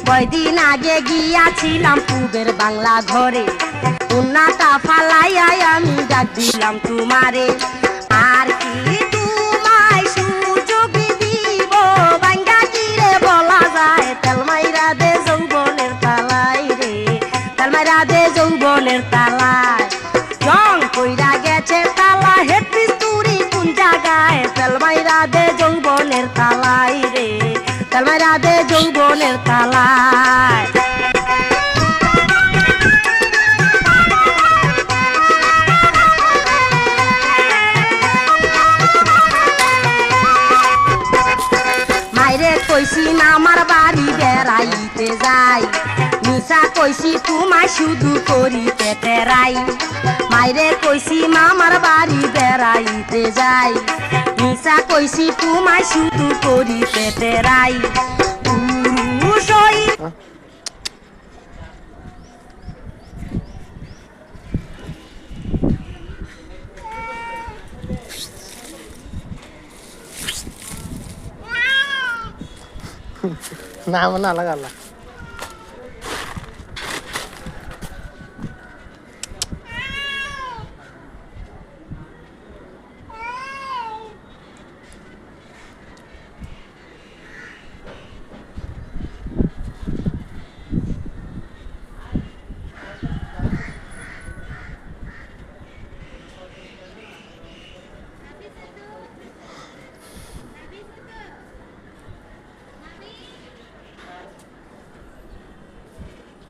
কয়দিন আগে গিয়াছিলাম পূবের বাংলা ঘরে, উন্নাটা ফালাইয়া আমি ডাক দিলাম তোমারে। আর কি তোমায় সুযোগ দিব, বাঙ্গা কিরে বলা যায়, তেলমাইরা দে যৌবনের তালাই রে, তেলমাইরা দে যৌবনের তালায়। জং কইরা গেছে তালা, হেড পিস্তুরি কোন জায়গায়, তেলমাইরা দে যৌবনের তালাই রে, তেলমাইরা দে যৌবনের তালায়। মাইরে কইছি না আমার বাড়ি বেড়াইতে যাই, মিশা কইছি তোমায় শুধু করিতে তেরাই। মাইরে কইছি মামার বাড়ি বেড়াইতে যাই, মিশা কইছি তোমায় শুধু করিতে তেরাই। পুরুষই নাম না লাগালা।